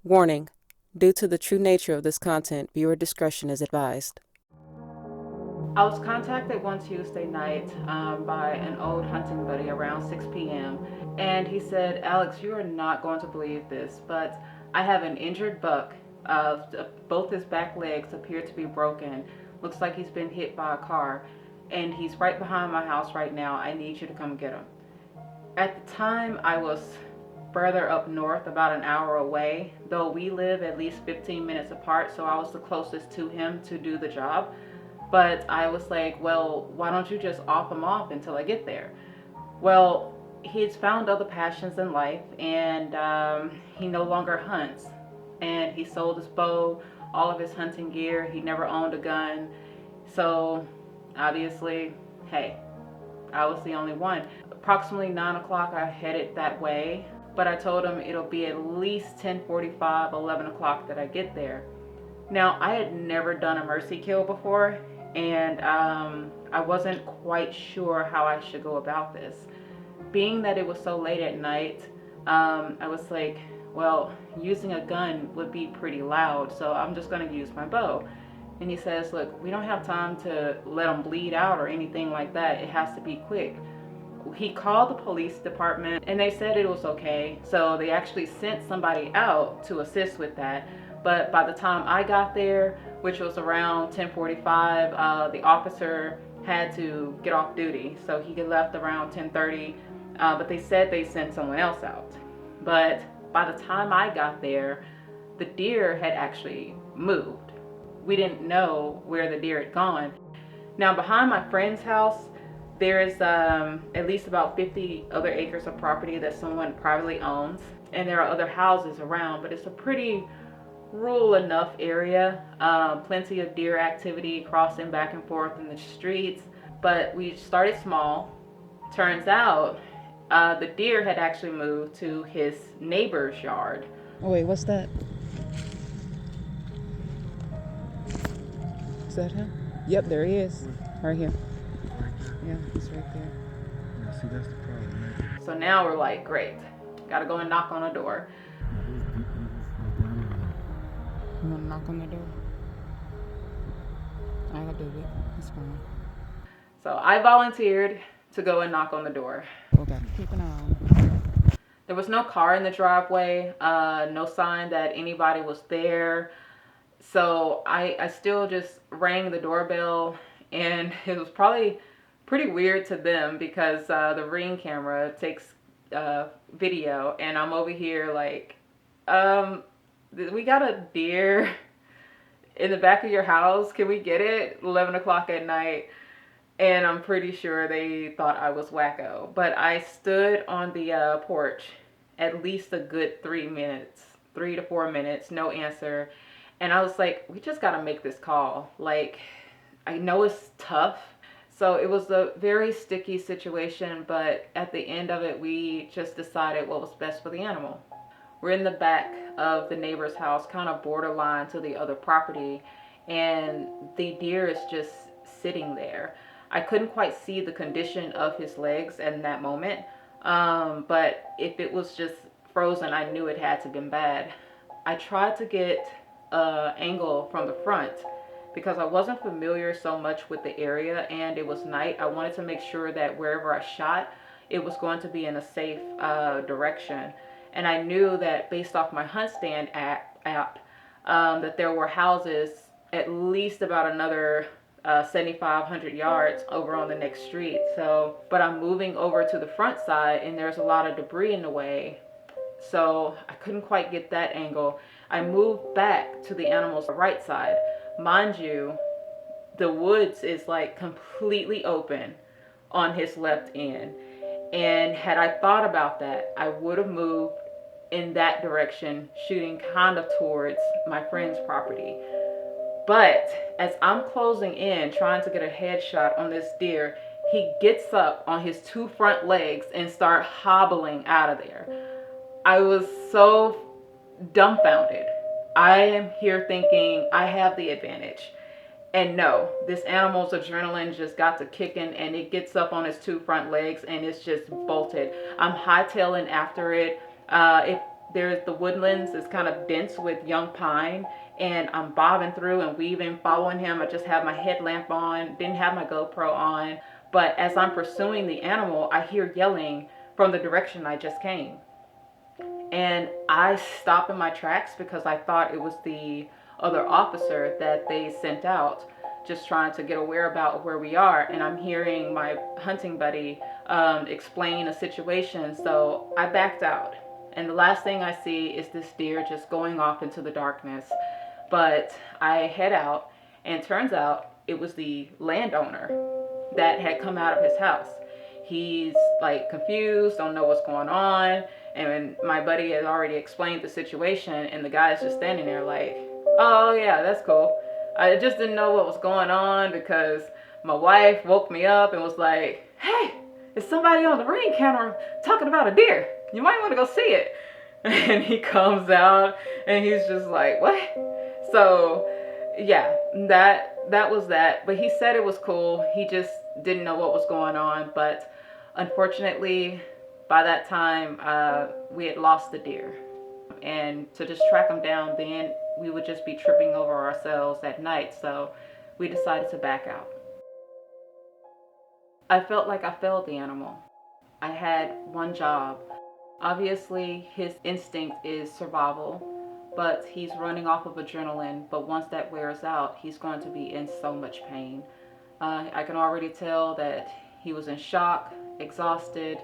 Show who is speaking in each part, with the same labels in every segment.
Speaker 1: Warning: due to the true nature of this content, viewer discretion is advised. I was contacted one Tuesday night by an old hunting buddy around 6 p.m. And he said, "Alex, you are not going to believe this, but I have an injured buck. Both his back legs appear to be broken. Looks like he's been hit by a car. And he's right behind my house right now. I need you to come get him." At the time, I was further up north, about an hour away, though we live at least 15 minutes apart, so I was the closest to him to do the job. But I was like, well, why don't you just off him off until I get there? Well, he's found other passions in life, and he no longer hunts. And he sold his bow, all of his hunting gear. He never owned a gun. So, obviously, hey, I was the only one. Approximately 9 o'clock, I headed that way, but I told him it'll be at least 10:45, 11 o'clock that I get there. Now, I had never done a mercy kill before, and I wasn't quite sure how I should go about this. Being that it was so late at night, I was like, well, using a gun would be pretty loud, so I'm just going to use my bow. And he says, look, we don't have time to let them bleed out or anything like that. It has to be quick. He called the police department and they said it was okay. So they actually sent somebody out to assist with that. But by the time I got there, which was around 10:45, the officer had to get off duty. So he left around 10:30, but they said they sent someone else out. But by the time I got there, the deer had actually moved. We didn't know where the deer had gone. Now, behind my friend's house, there is at least about 50 other acres of property that someone privately owns, and there are other houses around, but it's a pretty rural enough area. Plenty of deer activity crossing back and forth in the streets, but we started small. Turns out the deer had actually moved to his neighbor's yard.
Speaker 2: Oh wait, what's that? Is that him? Yep, there he is. Right here. Yeah, he's right there.
Speaker 3: Yeah, see, that's the problem, man.
Speaker 1: So now we're like, great, gotta go and knock on a door.
Speaker 2: You wanna knock on the door? I'll do it. It's fine.
Speaker 1: So I volunteered to go and knock on the door.
Speaker 2: Okay. Keep an eye on.
Speaker 1: There was no car in the driveway, no sign that anybody was there. So I still just rang the doorbell, and it was probably pretty weird to them because the Ring camera takes video, and I'm over here like, we got a deer in the back of your house. Can we get it? 11 o'clock at night. And I'm pretty sure they thought I was wacko. But I stood on the porch at least a good 3 minutes, 3 to 4 minutes, no answer. And I was like, we just got to make this call. Like, I know it's tough. So it was a very sticky situation, but at the end of it, we just decided what was best for the animal. We're in the back of the neighbor's house, kind of borderline to the other property, and the deer is just sitting there. I couldn't quite see the condition of his legs in that moment, but if it was just frozen, I knew it had to been bad. I tried to get an angle from the front because I wasn't familiar so much with the area, and it was night. I wanted to make sure that wherever I shot, it was going to be in a safe direction. And I knew that based off my Hunt Stand app that there were houses at least about another 7,500 yards over on the next street. So, but I'm moving over to the front side, and there's a lot of debris in the way. So I couldn't quite get that angle. I moved back to the animal's right side. Mind you, the woods is like completely open on his left end. And had I thought about that, I would have moved in that direction, shooting kind of towards my friend's property. But as I'm closing in, trying to get a headshot on this deer, he gets up on his two front legs and start hobbling out of there. I was so dumbfounded. I am here thinking I have the advantage. And no, this animal's adrenaline just got to kicking, and it gets up on its two front legs and it's just bolted. I'm hightailing after it. It There's the woodlands is kind of dense with young pine, and I'm bobbing through and weaving, following him. I just have my headlamp on, didn't have my GoPro on. But as I'm pursuing the animal, I hear yelling from the direction I just came. And I stop in my tracks because I thought it was the other officer that they sent out, just trying to get a whereabout of where we are. And I'm hearing my hunting buddy explain a situation. So I backed out. And the last thing I see is this deer just going off into the darkness. But I head out, and it turns out it was the landowner that had come out of his house. He's like confused, don't know what's going on. And my buddy had already explained the situation, and the guy's just standing there like, oh yeah, that's cool. I just didn't know what was going on because my wife woke me up and was like, hey, is somebody on the ring camera talking about a deer? You might want to go see it. And he comes out and he's just like, what? So yeah, that was that. But he said it was cool. He just didn't know what was going on. But unfortunately, by that time, we had lost the deer. And to just track him down, then we would just be tripping over ourselves at night. So we decided to back out. I felt like I failed the animal. I had one job. Obviously, his instinct is survival, but he's running off of adrenaline. But once that wears out, he's going to be in so much pain. I can already tell that he was in shock, exhausted,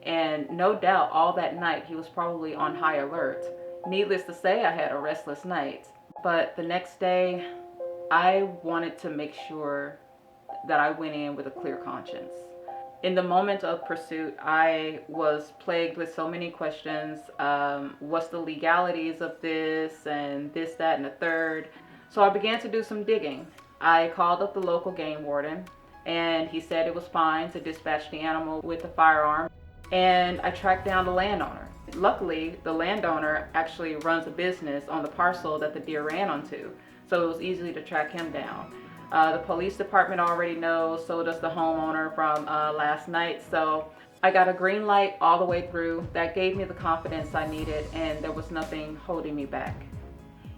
Speaker 1: and no doubt all that night he was probably on high alert. Needless to say, I had a restless night. But the next day, I wanted to make sure that I went in with a clear conscience. In the moment of pursuit, I was plagued with so many questions. What's the legalities of this and this, that, and the third? So I began to do some digging. I called up the local game warden, and he said it was fine to dispatch the animal with a firearm. And I tracked down the landowner. Luckily, the landowner actually runs a business on the parcel that the deer ran onto, so it was easy to track him down. The police department already knows, so does the homeowner from last night. So I got a green light all the way through. That gave me the confidence I needed, and there was nothing holding me back.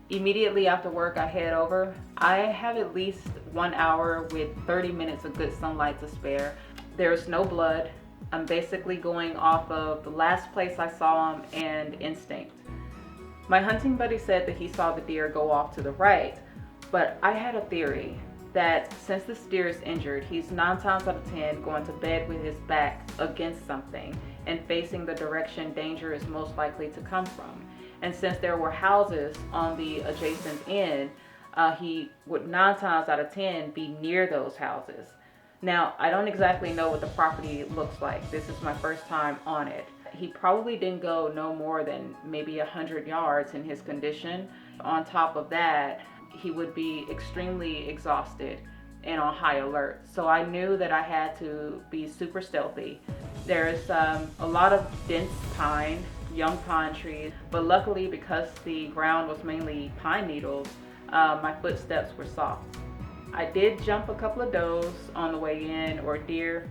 Speaker 1: Immediately after work, I head over. I have at least 1 hour with 30 minutes of good sunlight to spare. There's no blood. I'm basically going off of the last place I saw him and instinct. My hunting buddy said that he saw the deer go off to the right, but I had a theory that since this deer is injured, he's 9 times out of 10 going to bed with his back against something and facing the direction danger is most likely to come from. And since there were houses on the adjacent end, he would 9 times out of 10 be near those houses. Now, I don't exactly know what the property looks like. This is my first time on it. He probably didn't go no more than maybe 100 yards in his condition. On top of that, he would be extremely exhausted and on high alert. So I knew that I had to be super stealthy. There's a lot of dense pine, young pine trees, but luckily because the ground was mainly pine needles, my footsteps were soft. I did jump a couple of does on the way in, or deer.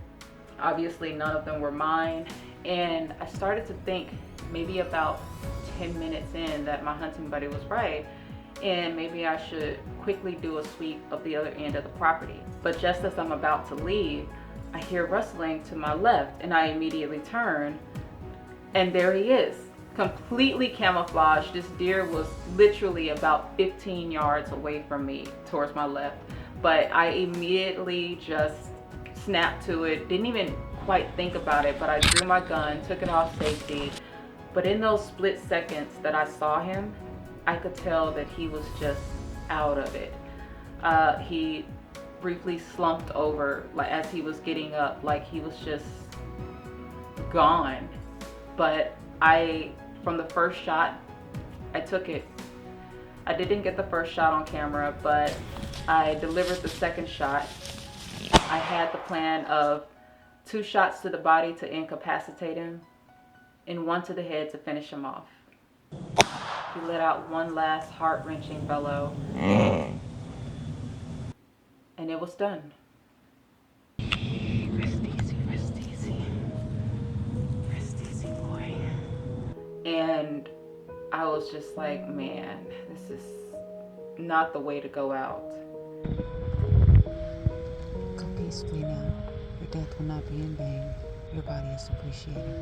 Speaker 1: Obviously none of them were mine. And I started to think maybe about 10 minutes in that my hunting buddy was right, and maybe I should quickly do a sweep of the other end of the property. But just as I'm about to leave, I hear rustling to my left, and I immediately turn, and there he is, completely camouflaged. This deer was literally about 15 yards away from me towards my left, but I immediately just snapped to it, didn't even quite think about it, but I drew my gun, took it off safety. But in those split seconds that I saw him, I could tell that he was just out of it. He briefly slumped over, like as he was getting up, like he was just gone. But from the first shot, I took it. I didn't get the first shot on camera, but I delivered the second shot. I had the plan of 2 shots to the body to incapacitate him, and 1 to the head to finish him off. He let out one last heart-wrenching bellow, and it was done. Rest easy, rest easy. Rest easy, boy. And I was just like, man, this is not the way to go out.
Speaker 2: Go peacefully now. Your death will not be in vain. Your body is appreciated.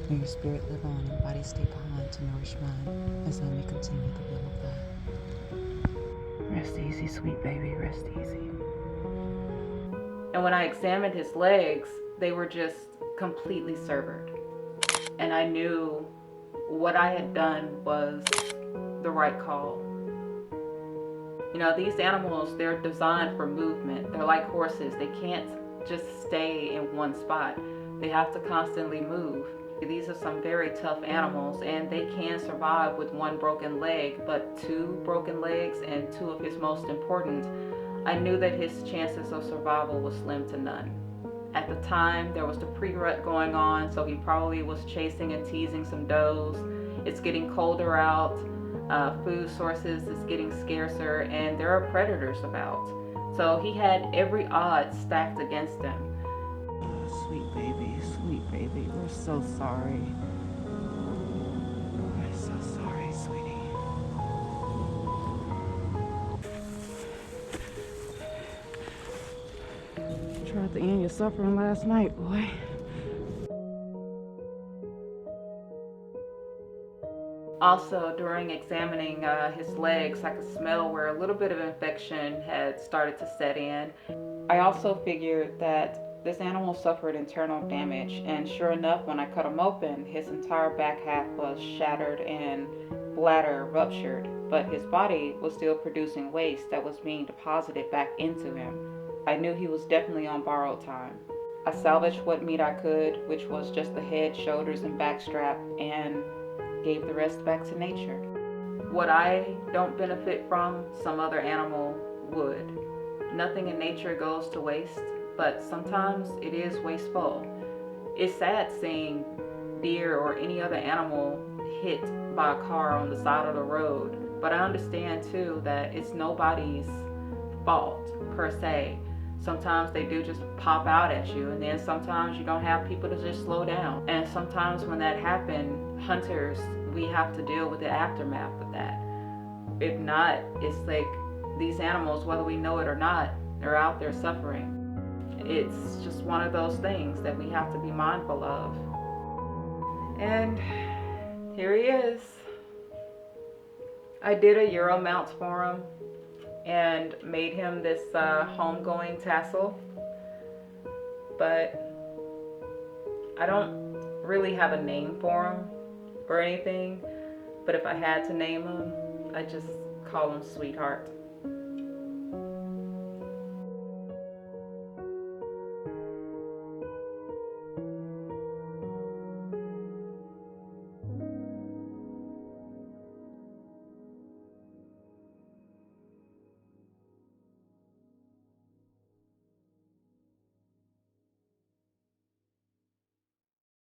Speaker 2: May your spirit live on and body stay behind to nourish mine as I may continue the will of God.
Speaker 1: Rest easy, sweet baby, rest easy. And when I examined his legs, they were just completely severed. And I knew what I had done was the right call. You know, these animals, they're designed for movement. They're like horses. They can't just stay in one spot. They have to constantly move. These are some very tough animals, and they can survive with one broken leg, but two broken legs and two of his most important, I knew that his chances of survival was slim to none. At the time, there was the pre-rut going on, so he probably was chasing and teasing some does. It's getting colder out. Food sources is getting scarcer, and there are predators about. So he had every odds stacked against him.
Speaker 2: Sweet baby, we're so sorry. We're so sorry, sweetie. Tried to end your suffering last night, boy.
Speaker 1: Also, during examining his legs, I could smell where a little bit of infection had started to set in. I also figured that this animal suffered internal damage, and sure enough, when I cut him open, his entire back half was shattered and bladder ruptured, but his body was still producing waste that was being deposited back into him. I knew he was definitely on borrowed time. I salvaged what meat I could, which was just the head, shoulders, and back strap, and gave the rest back to nature. What I don't benefit from, some other animal would. Nothing in nature goes to waste, but sometimes it is wasteful. It's sad seeing deer or any other animal hit by a car on the side of the road, but I understand too that it's nobody's fault per se. Sometimes they do just pop out at you, and then sometimes you don't have people to just slow down. And sometimes when that happens, hunters, we have to deal with the aftermath of that. If not, it's like these animals, whether we know it or not, they're out there suffering. It's just one of those things that we have to be mindful of. And here he is. I did a Euro mount for him and made him this homegoing tassel, but I don't really have a name for him or anything, but if I had to name him, I just call him Sweetheart.